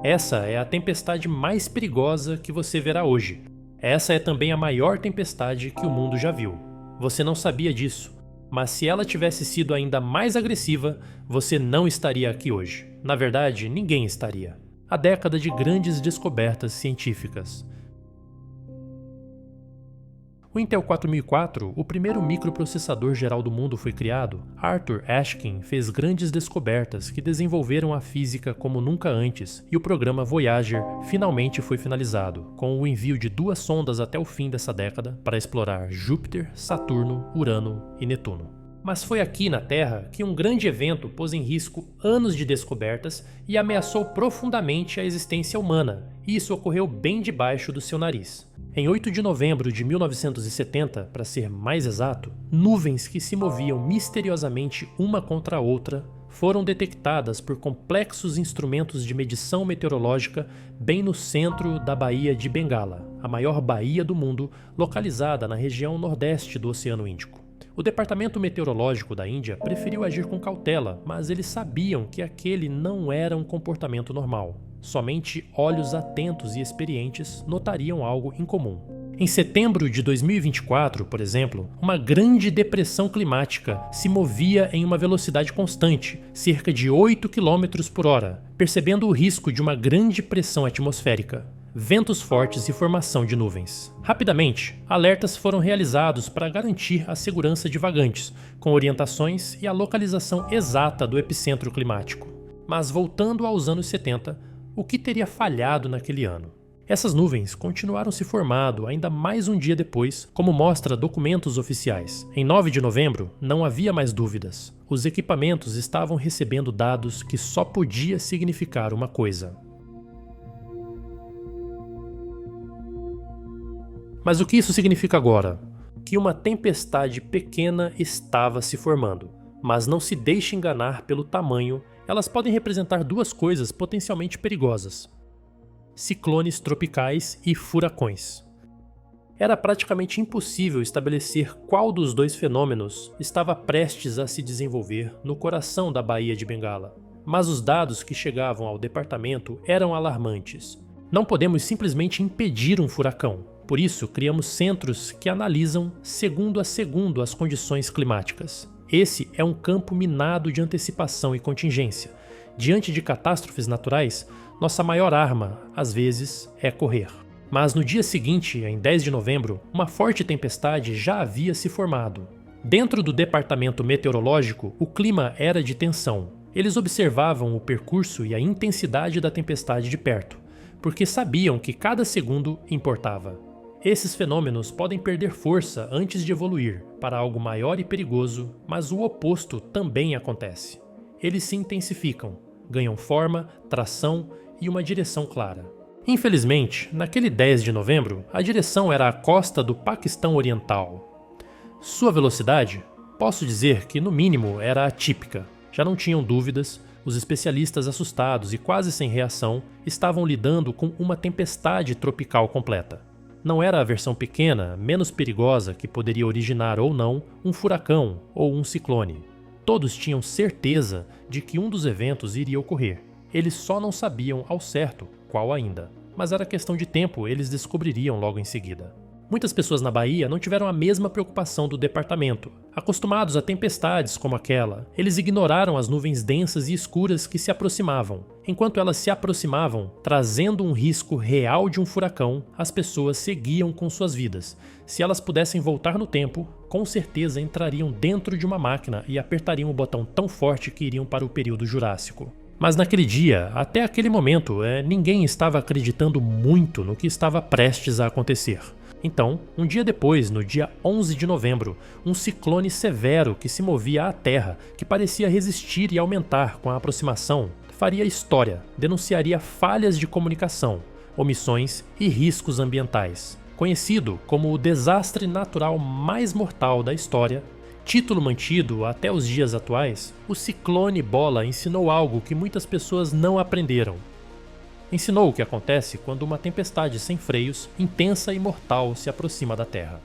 Essa é a tempestade mais perigosa que você verá hoje. Essa é também a maior tempestade que o mundo já viu. Você não sabia disso, mas se ela tivesse sido ainda mais agressiva, você não estaria aqui hoje. Na verdade, ninguém estaria. A década de grandes descobertas científicas. O Intel 4004, o primeiro microprocessador geral do mundo, foi criado. Arthur Ashkin fez grandes descobertas que desenvolveram a física como nunca antes, e o programa Voyager finalmente foi finalizado, com o envio de 2 sondas até o fim dessa década para explorar Júpiter, Saturno, Urano e Netuno. Mas foi aqui na Terra que um grande evento pôs em risco anos de descobertas e ameaçou profundamente a existência humana, e isso ocorreu bem debaixo do seu nariz. Em 8 de novembro de 1970, para ser mais exato, nuvens que se moviam misteriosamente uma contra a outra foram detectadas por complexos instrumentos de medição meteorológica bem no centro da Baía de Bengala, a maior baía do mundo, localizada na região nordeste do Oceano Índico. O Departamento Meteorológico da Índia preferiu agir com cautela, mas eles sabiam que aquele não era um comportamento normal. Somente olhos atentos e experientes notariam algo incomum. Em setembro de 2024, por exemplo, uma grande depressão climática se movia em uma velocidade constante, cerca de 8 km por hora, percebendo o risco de uma grande pressão atmosférica, ventos fortes e formação de nuvens. Rapidamente, alertas foram realizados para garantir a segurança de vagantes, com orientações e a localização exata do epicentro climático. Mas voltando aos anos 70, o que teria falhado naquele ano? Essas nuvens continuaram se formando ainda mais um dia depois, como mostra documentos oficiais. Em 9 de novembro, não havia mais dúvidas. Os equipamentos estavam recebendo dados que só podia significar uma coisa. Mas o que isso significa agora? Que uma tempestade pequena estava se formando. Mas não se deixe enganar pelo tamanho. Elas podem representar 2 coisas potencialmente perigosas: ciclones tropicais e furacões. Era praticamente impossível estabelecer qual dos 2 fenômenos estava prestes a se desenvolver no coração da Baía de Bengala, mas os dados que chegavam ao departamento eram alarmantes. Não podemos simplesmente impedir um furacão, por isso criamos centros que analisam segundo a segundo as condições climáticas. Esse é um campo minado de antecipação e contingência. Diante de catástrofes naturais, nossa maior arma, às vezes, é correr. Mas no dia seguinte, em 10 de novembro, uma forte tempestade já havia se formado. Dentro do departamento meteorológico, o clima era de tensão. Eles observavam o percurso e a intensidade da tempestade de perto, porque sabiam que cada segundo importava. Esses fenômenos podem perder força antes de evoluir para algo maior e perigoso, mas o oposto também acontece. Eles se intensificam, ganham forma, tração e uma direção clara. Infelizmente, naquele 10 de novembro, a direção era a costa do Paquistão Oriental. Sua velocidade, posso dizer que no mínimo era atípica. Já não tinham dúvidas, os especialistas assustados e quase sem reação estavam lidando com uma tempestade tropical completa. Não era a versão pequena, menos perigosa que poderia originar ou não um furacão ou um ciclone. Todos tinham certeza de que um dos eventos iria ocorrer. Eles só não sabiam ao certo qual ainda. Mas era questão de tempo, eles descobririam logo em seguida. Muitas pessoas na Bahia não tiveram a mesma preocupação do departamento. Acostumados a tempestades como aquela, eles ignoraram as nuvens densas e escuras que se aproximavam. Enquanto elas se aproximavam, trazendo um risco real de um furacão, as pessoas seguiam com suas vidas. Se elas pudessem voltar no tempo, com certeza entrariam dentro de uma máquina e apertariam o botão tão forte que iriam para o período Jurássico. Mas naquele dia, até aquele momento, ninguém estava acreditando muito no que estava prestes a acontecer. Então, um dia depois, no dia 11 de novembro, um ciclone severo que se movia à Terra, que parecia resistir e aumentar com a aproximação, faria história, denunciaria falhas de comunicação, omissões e riscos ambientais. Conhecido como o desastre natural mais mortal da história, título mantido até os dias atuais, o ciclone Bola ensinou algo que muitas pessoas não aprenderam. Ensinou o que acontece quando uma tempestade sem freios, intensa e mortal se aproxima da Terra.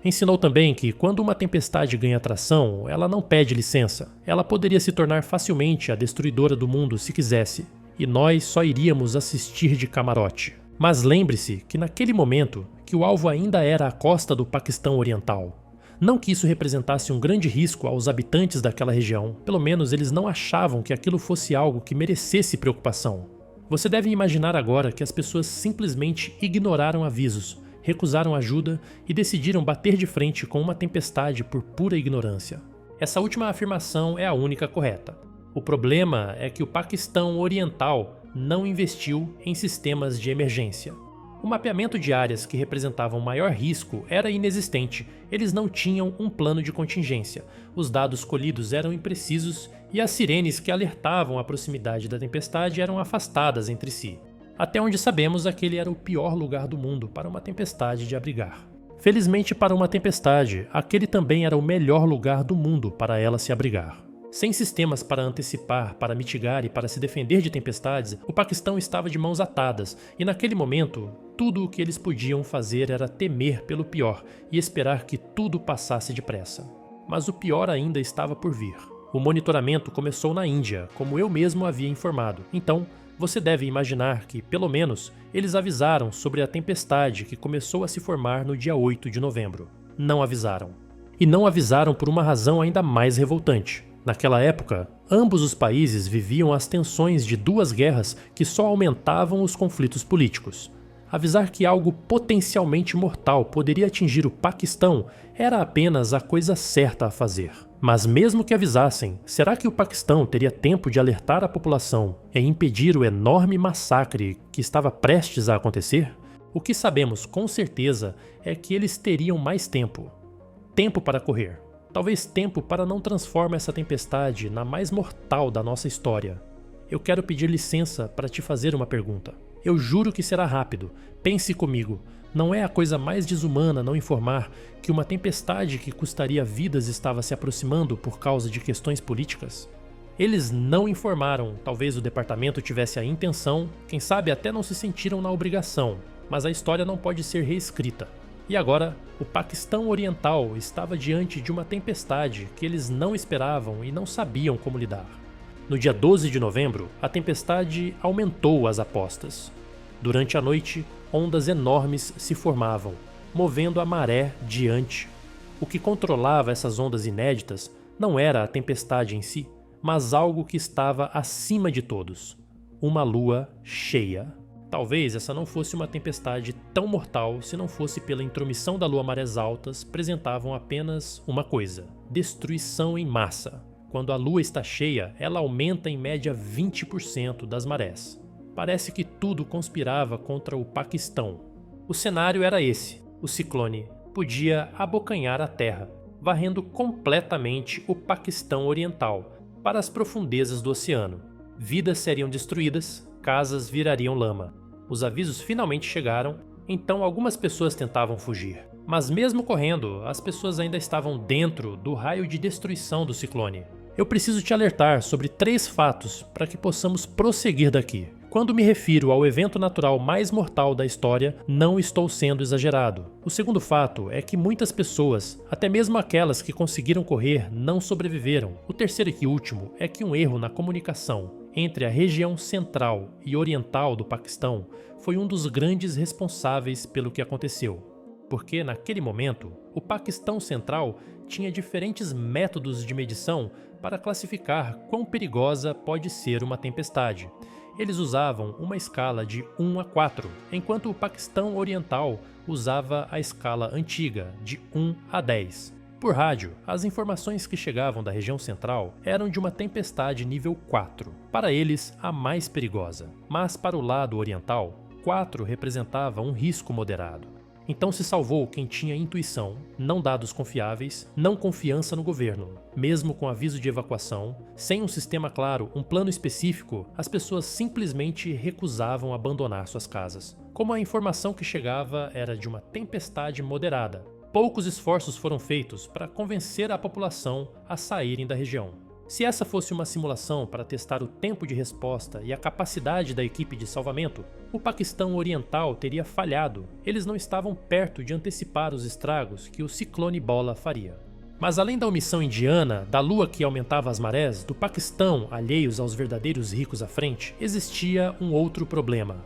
Ensinou também que quando uma tempestade ganha tração, ela não pede licença. Ela poderia se tornar facilmente a destruidora do mundo se quisesse. e nós só iríamos assistir de camarote. Mas lembre-se que naquele momento que o alvo ainda era a costa do Paquistão Oriental. Não que isso representasse um grande risco aos habitantes daquela região, pelo menos eles não achavam que aquilo fosse algo que merecesse preocupação. Você deve imaginar agora que as pessoas simplesmente ignoraram avisos, recusaram ajuda e decidiram bater de frente com uma tempestade por pura ignorância. Essa última afirmação é a única correta. O problema é que o Paquistão Oriental não investiu em sistemas de emergência. O mapeamento de áreas que representavam maior risco era inexistente, eles não tinham um plano de contingência, os dados colhidos eram imprecisos e as sirenes que alertavam a proximidade da tempestade eram afastadas entre si. Até onde sabemos, aquele era o pior lugar do mundo para uma tempestade de abrigar. Felizmente para uma tempestade, aquele também era o melhor lugar do mundo para ela se abrigar. Sem sistemas para antecipar, para mitigar e para se defender de tempestades, o Paquistão estava de mãos atadas e naquele momento, tudo o que eles podiam fazer era temer pelo pior e esperar que tudo passasse depressa. Mas o pior ainda estava por vir. O monitoramento começou na Índia, como eu mesmo havia informado. Então, você deve imaginar que, pelo menos, eles avisaram sobre a tempestade que começou a se formar no dia 8 de novembro. Não avisaram. E não avisaram por uma razão ainda mais revoltante. Naquela época, ambos os países viviam as tensões de duas guerras que só aumentavam os conflitos políticos. Avisar que algo potencialmente mortal poderia atingir o Paquistão era apenas a coisa certa a fazer. Mas mesmo que avisassem, será que o Paquistão teria tempo de alertar a população e impedir o enorme massacre que estava prestes a acontecer? O que sabemos com certeza é que eles teriam mais tempo. Tempo para correr. Talvez tempo para não transformar essa tempestade na mais mortal da nossa história. Eu quero pedir licença para te fazer uma pergunta. Eu juro que será rápido. Pense comigo. Não é a coisa mais desumana não informar que uma tempestade que custaria vidas estava se aproximando por causa de questões políticas? Eles não informaram. Talvez o departamento tivesse a intenção, quem sabe até não se sentiram na obrigação, mas a história não pode ser reescrita. E agora, o Paquistão Oriental estava diante de uma tempestade que eles não esperavam e não sabiam como lidar. No dia 12 de novembro, a tempestade aumentou as apostas. Durante a noite, ondas enormes se formavam, movendo a maré diante. O que controlava essas ondas inéditas não era a tempestade em si, mas algo que estava acima de todos: uma lua cheia. Talvez essa não fosse uma tempestade tão mortal se não fosse pela intromissão da lua. Marés altas apresentavam apenas uma coisa: destruição em massa. Quando a lua está cheia, ela aumenta em média 20% das marés. Parece que tudo conspirava contra o Paquistão. O cenário era esse: o ciclone podia abocanhar a terra, varrendo completamente o Paquistão Oriental para as profundezas do oceano. Vidas seriam destruídas, casas virariam lama. Os avisos finalmente chegaram, então algumas pessoas tentavam fugir. Mas mesmo correndo, as pessoas ainda estavam dentro do raio de destruição do ciclone. Eu preciso te alertar sobre 3 fatos para que possamos prosseguir daqui. Quando me refiro ao evento natural mais mortal da história, não estou sendo exagerado. O segundo fato é que muitas pessoas, até mesmo aquelas que conseguiram correr, não sobreviveram. O terceiro e último é que um erro na comunicação entre a região central e oriental do Paquistão foi um dos grandes responsáveis pelo que aconteceu. Porque, naquele momento, o Paquistão Central tinha diferentes métodos de medição para classificar quão perigosa pode ser uma tempestade. Eles usavam uma escala de 1 a 4, enquanto o Paquistão Oriental usava a escala antiga, de 1 a 10. Por rádio, as informações que chegavam da região central eram de uma tempestade nível 4, para eles a mais perigosa. Mas para o lado oriental, 4 representava um risco moderado. Então se salvou quem tinha intuição, não dados confiáveis, não confiança no governo. Mesmo com aviso de evacuação, sem um sistema claro, um plano específico, as pessoas simplesmente recusavam abandonar suas casas. Como a informação que chegava era de uma tempestade moderada, poucos esforços foram feitos para convencer a população a saírem da região. Se essa fosse uma simulação para testar o tempo de resposta e a capacidade da equipe de salvamento, o Paquistão Oriental teria falhado. Eles não estavam perto de antecipar os estragos que o ciclone Bola faria. Mas além da omissão indiana, da lua que aumentava as marés, do Paquistão alheios aos verdadeiros ricos à frente, existia um outro problema.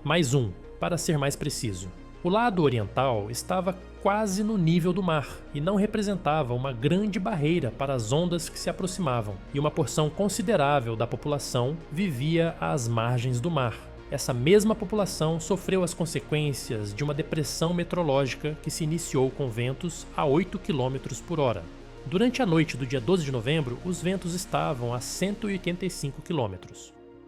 Mais um, para ser mais preciso. O lado oriental estava quase no nível do mar e não representava uma grande barreira para as ondas que se aproximavam, e uma porção considerável da população vivia às margens do mar. Essa mesma população sofreu as consequências de uma depressão meteorológica que se iniciou com ventos a 8 km por hora. Durante a noite do dia 12 de novembro, os ventos estavam a 185 km.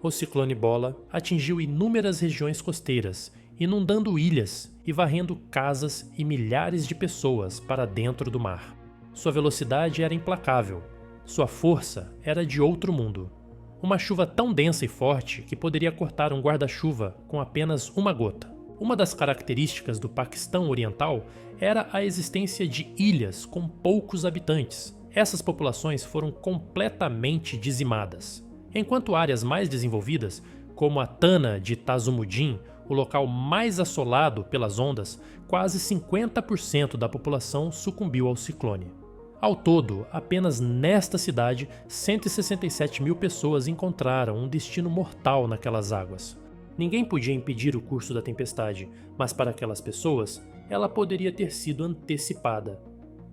O ciclone Bola atingiu inúmeras regiões costeiras, inundando ilhas e varrendo casas e milhares de pessoas para dentro do mar. Sua velocidade era implacável. Sua força era de outro mundo. Uma chuva tão densa e forte que poderia cortar um guarda-chuva com apenas uma gota. Uma das características do Paquistão Oriental era a existência de ilhas com poucos habitantes. Essas populações foram completamente dizimadas. Enquanto áreas mais desenvolvidas, como a Tana de Tazumuddin, o local mais assolado pelas ondas, quase 50% da população sucumbiu ao ciclone. Ao todo, apenas nesta cidade, 167 mil pessoas encontraram um destino mortal naquelas águas. Ninguém podia impedir o curso da tempestade, mas para aquelas pessoas, ela poderia ter sido antecipada.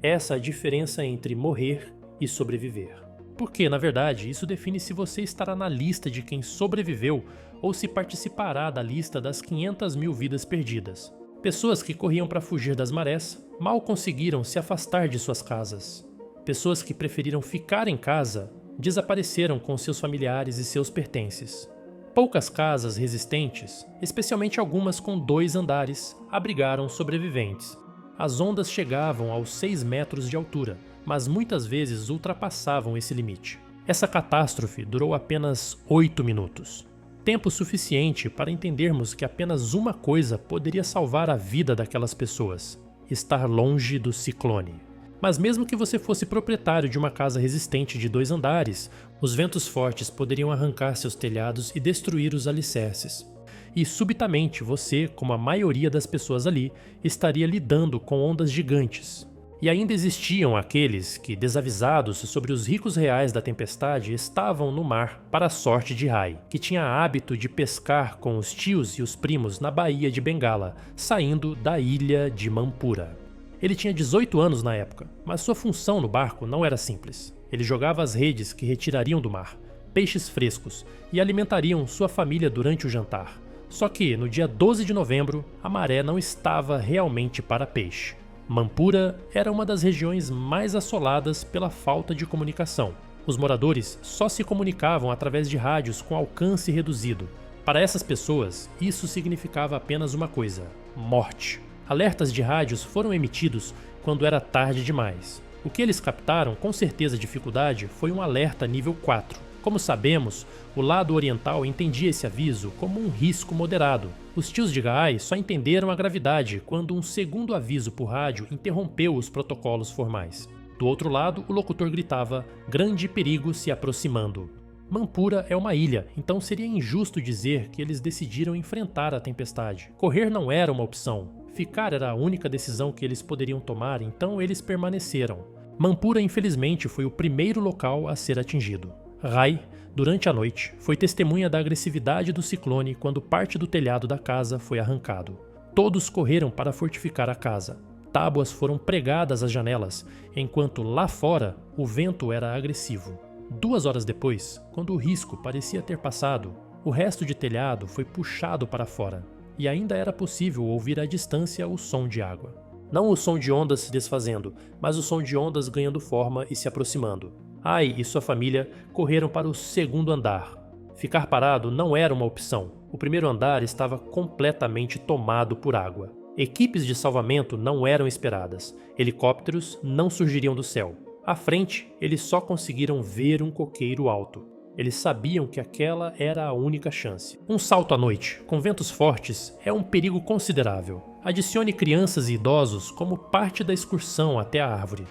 Essa é a diferença entre morrer e sobreviver. Porque, na verdade, isso define se você estará na lista de quem sobreviveu ou se participará da lista das 500 mil vidas perdidas. Pessoas que corriam para fugir das marés mal conseguiram se afastar de suas casas. Pessoas que preferiram ficar em casa desapareceram com seus familiares e seus pertences. Poucas casas resistentes, especialmente algumas com 2 andares, abrigaram sobreviventes. As ondas chegavam aos 6 metros de altura, mas muitas vezes ultrapassavam esse limite. Essa catástrofe durou apenas 8 minutos. Tempo suficiente para entendermos que apenas uma coisa poderia salvar a vida daquelas pessoas: estar longe do ciclone. Mas mesmo que você fosse proprietário de uma casa resistente de 2 andares, os ventos fortes poderiam arrancar seus telhados e destruir os alicerces. E subitamente você, como a maioria das pessoas ali, estaria lidando com ondas gigantes. E ainda existiam aqueles que, desavisados sobre os ricos reais da tempestade, estavam no mar para a sorte de Rai, que tinha hábito de pescar com os tios e os primos na Baía de Bengala, saindo da ilha de Manpura. Ele tinha 18 anos na época, mas sua função no barco não era simples. Ele jogava as redes que retirariam do mar, peixes frescos, e alimentariam sua família durante o jantar. Só que, no dia 12 de novembro, a maré não estava realmente para peixe. Manpura era uma das regiões mais assoladas pela falta de comunicação. Os moradores só se comunicavam através de rádios com alcance reduzido. Para essas pessoas, isso significava apenas uma coisa: morte. Alertas de rádios foram emitidos quando era tarde demais. O que eles captaram, com certeza dificuldade, foi um alerta nível 4. Como sabemos, o lado oriental entendia esse aviso como um risco moderado. Os tios de Gai só entenderam a gravidade quando um segundo aviso por rádio interrompeu os protocolos formais. Do outro lado, o locutor gritava: "Grande perigo se aproximando". Manpura é uma ilha, então seria injusto dizer que eles decidiram enfrentar a tempestade. Correr não era uma opção. Ficar era a única decisão que eles poderiam tomar, então eles permaneceram. Manpura, infelizmente, foi o primeiro local a ser atingido. Rai, durante a noite, foi testemunha da agressividade do ciclone quando parte do telhado da casa foi arrancado. Todos correram para fortificar a casa. Tábuas foram pregadas às janelas, enquanto lá fora o vento era agressivo. 2 horas depois, quando o risco parecia ter passado, o resto de telhado foi puxado para fora, e ainda era possível ouvir à distância o som de água. Não o som de ondas se desfazendo, mas o som de ondas ganhando forma e se aproximando. Ai e sua família correram para o segundo andar. Ficar parado não era uma opção. O primeiro andar estava completamente tomado por água. Equipes de salvamento não eram esperadas. Helicópteros não surgiriam do céu. À frente, eles só conseguiram ver um coqueiro alto. Eles sabiam que aquela era a única chance. Um salto à noite, com ventos fortes, é um perigo considerável. Adicione crianças e idosos como parte da excursão até a árvore.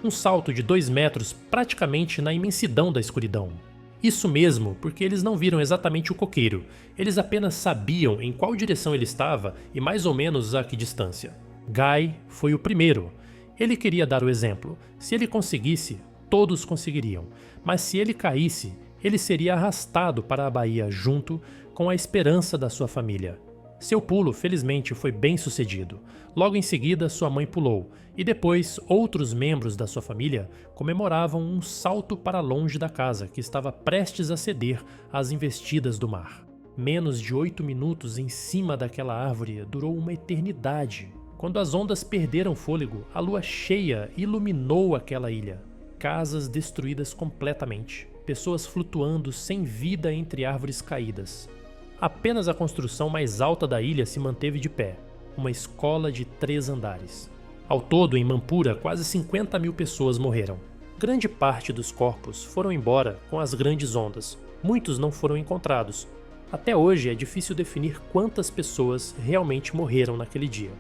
Um salto de 2 metros praticamente na imensidão da escuridão. Isso mesmo, porque eles não viram exatamente o coqueiro, eles apenas sabiam em qual direção ele estava e mais ou menos a que distância. Gai foi o primeiro, Ele queria dar o exemplo. Se ele conseguisse, todos conseguiriam. Mas se ele caísse, ele seria arrastado para a baía junto com a esperança da sua família. Seu pulo, felizmente, foi bem sucedido. Logo em seguida, sua mãe pulou, e depois outros membros da sua família comemoravam um salto para longe da casa que estava prestes a ceder às investidas do mar. Menos de 8 minutos em cima daquela árvore durou uma eternidade. Quando as ondas perderam fôlego, a lua cheia iluminou aquela ilha. Casas destruídas completamente, pessoas flutuando sem vida entre árvores caídas. Apenas a construção mais alta da ilha se manteve de pé, uma escola de 3 andares. Ao todo, em Manpura, quase 50 mil pessoas morreram. Grande parte dos corpos foram embora com as grandes ondas. Muitos não foram encontrados. Até hoje é difícil definir quantas pessoas realmente morreram naquele dia.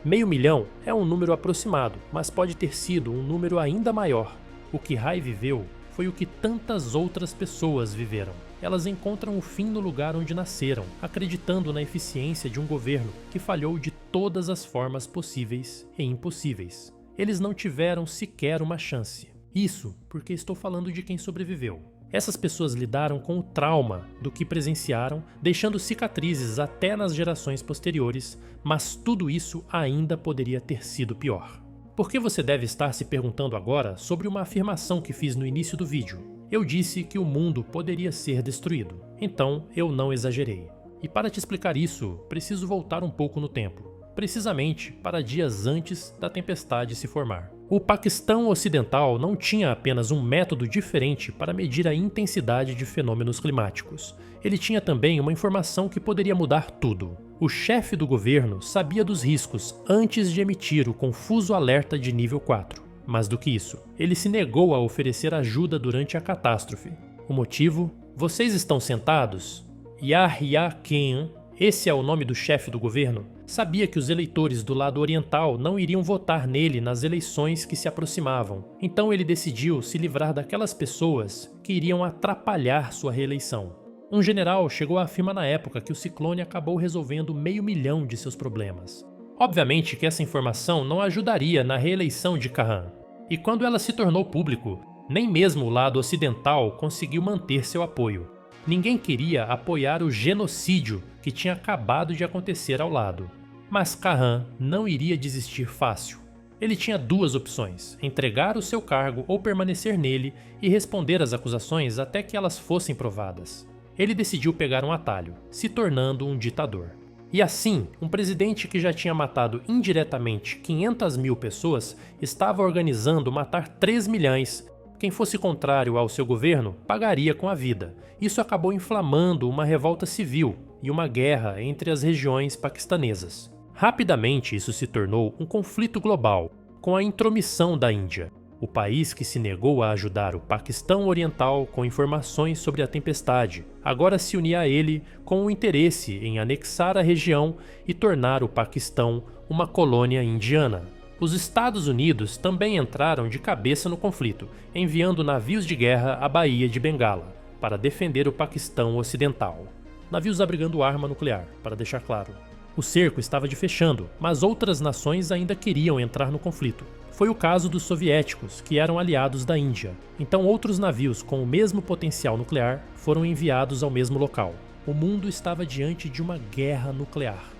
500.000 é um número aproximado, mas pode ter sido um número ainda maior. O que Rai viveu foi o que tantas outras pessoas viveram. Elas encontram o fim no lugar onde nasceram, acreditando na eficiência de um governo que falhou de todas as formas possíveis e impossíveis. Eles não tiveram sequer uma chance. Isso porque estou falando de quem sobreviveu. Essas pessoas lidaram com o trauma do que presenciaram, deixando cicatrizes até nas gerações posteriores, mas tudo isso ainda poderia ter sido pior. Por que você deve estar se perguntando agora sobre uma afirmação que fiz no início do vídeo? Eu disse que o mundo poderia ser destruído, então eu não exagerei. E para te explicar isso, preciso voltar um pouco no tempo, precisamente para dias antes da tempestade se formar. O Paquistão Ocidental não tinha apenas um método diferente para medir a intensidade de fenômenos climáticos. Ele tinha também uma informação que poderia mudar tudo. O chefe do governo sabia dos riscos antes de emitir o confuso alerta de nível 4. Mais do que isso, ele se negou a oferecer ajuda durante a catástrofe. O motivo? Vocês estão sentados? Yahya Khan, esse é o nome do chefe do governo, sabia que os eleitores do lado oriental não iriam votar nele nas eleições que se aproximavam, então ele decidiu se livrar daquelas pessoas que iriam atrapalhar sua reeleição. Um general chegou a afirmar na época que o ciclone acabou resolvendo 500.000 de seus problemas. Obviamente que essa informação não ajudaria na reeleição de Khan, e quando ela se tornou público, nem mesmo o lado ocidental conseguiu manter seu apoio. Ninguém queria apoiar o genocídio que tinha acabado de acontecer ao lado. Mas Khan não iria desistir fácil. Ele tinha 2 opções: entregar o seu cargo ou permanecer nele e responder às acusações até que elas fossem provadas. Ele decidiu pegar um atalho, se tornando um ditador. E assim, um presidente que já tinha matado indiretamente 500.000 pessoas estava organizando matar 3 milhões. Quem fosse contrário ao seu governo pagaria com a vida. Isso acabou inflamando uma revolta civil e uma guerra entre as regiões paquistanesas. Rapidamente isso se tornou um conflito global, com a intromissão da Índia. O país que se negou a ajudar o Paquistão Oriental com informações sobre a tempestade, agora se unia a ele com o interesse em anexar a região e tornar o Paquistão uma colônia indiana. Os Estados Unidos também entraram de cabeça no conflito, enviando navios de guerra à Baía de Bengala, para defender o Paquistão Ocidental. Navios abrigando arma nuclear, para deixar claro. O cerco estava de fechando, mas outras nações ainda queriam entrar no conflito. Foi o caso dos soviéticos, que eram aliados da Índia. Então outros navios com o mesmo potencial nuclear foram enviados ao mesmo local. O mundo estava diante de uma guerra nuclear.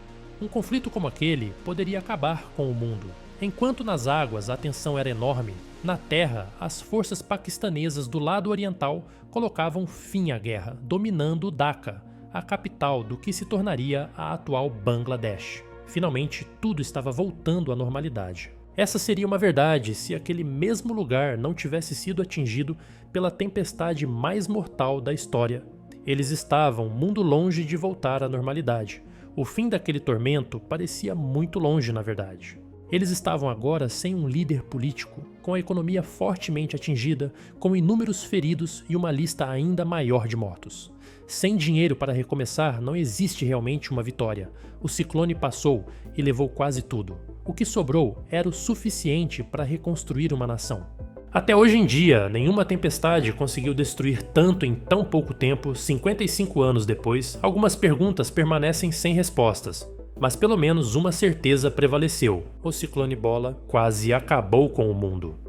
Um conflito como aquele poderia acabar com o mundo. Enquanto nas águas a tensão era enorme, na terra as forças paquistanesas do lado oriental colocavam fim à guerra, dominando Dhaka, a capital do que se tornaria a atual Bangladesh. Finalmente, tudo estava voltando à normalidade. Essa seria uma verdade se aquele mesmo lugar não tivesse sido atingido pela tempestade mais mortal da história. Eles estavam muito longe de voltar à normalidade. O fim daquele tormento parecia muito longe, na verdade. Eles estavam agora sem um líder político, com a economia fortemente atingida, com inúmeros feridos e uma lista ainda maior de mortos. Sem dinheiro para recomeçar, não existe realmente uma vitória. O ciclone passou e levou quase tudo. O que sobrou era o suficiente para reconstruir uma nação. Até hoje em dia, nenhuma tempestade conseguiu destruir tanto em tão pouco tempo. 55 anos depois, algumas perguntas permanecem sem respostas. Mas pelo menos uma certeza prevaleceu: o ciclone Bola quase acabou com o mundo.